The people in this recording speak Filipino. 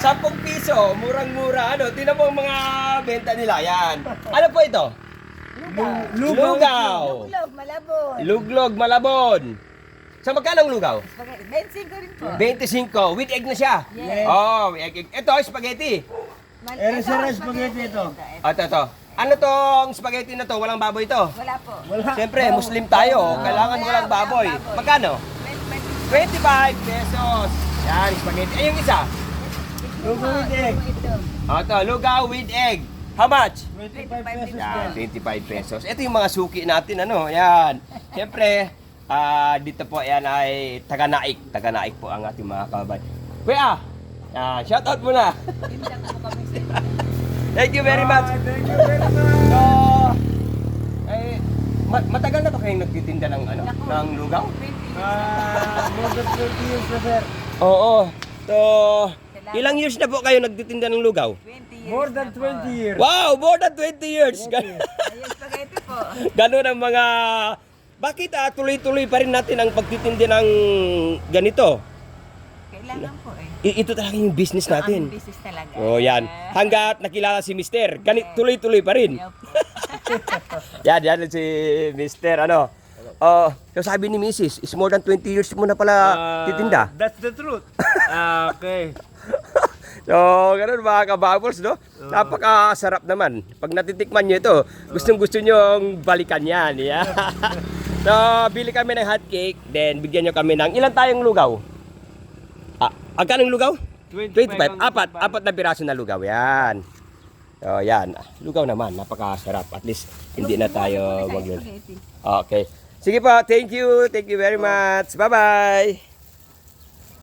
10 piso, murang-mura. Ano, tingnan mo ang mga benta nila. Yan. Ano po ito? Lugaw. Luglog, malabon. Luglog, malabon. Sa magkano ang lugaw? 25 rin po. 25. With egg na siya. Yes. Oh, egg. Ito, spaghetti. Spaghetti ito. Ito. Ano tong spaghetti na to? Walang baboy to. Wala po. Siyempre, Muslim tayo. Kailangan walang baboy. Magkano? 25 pesos. Yan, spaghetti. Ay, yung isa. Lugaw with egg. Ito, lugaw with egg. How much? 25 pesos. Yan, 25 pesos. Ito yung mga suki natin, ano, yan. Siyempre, dito po, yan ay taga-naik. Taga-naik po ang ating mga kababayan. Kuya, shout out muna. Thank you very much. Thank you very much. So, matagal na ba kayong nagtitinda ng, ng lugaw? More than 20 years na, sir. Oo. So, ilang years na po kayo nagtitinda ng lugaw? 20 years. More than 20 years. Wow, more than 20 years. Ayun, spaghetti po. Ganun ang mga... Bakit tuloy-tuloy pa rin natin ang pagtitinda ng ganito? Kailangan po eh. Ito talaga yung business Ang natin. business talaga. Oh, yan. Hanggat nakilala si Mister, tuloy-tuloy pa rin. Yan si Mister, ano. Oh, so sabi ni Mrs., is more than 20 years mo na pala titinda. That's the truth. Okay. So, ganun mga kababos, no? Napakasarap naman. Pag natitikman nyo ito, gustong-gusto nyo balikan yan. Yeah. So, bili kami ng hot cake, then bigyan nyo kami ng ilan tayong lugaw? Agkanong lugaw? 25. Apat na piraso na lugaw. Yan. So, yan. Lugaw naman. Napakasarap. At least, hindi na tayo Spaghetti. Okay. Sige po. Thank you. Thank you very much. Bye-bye.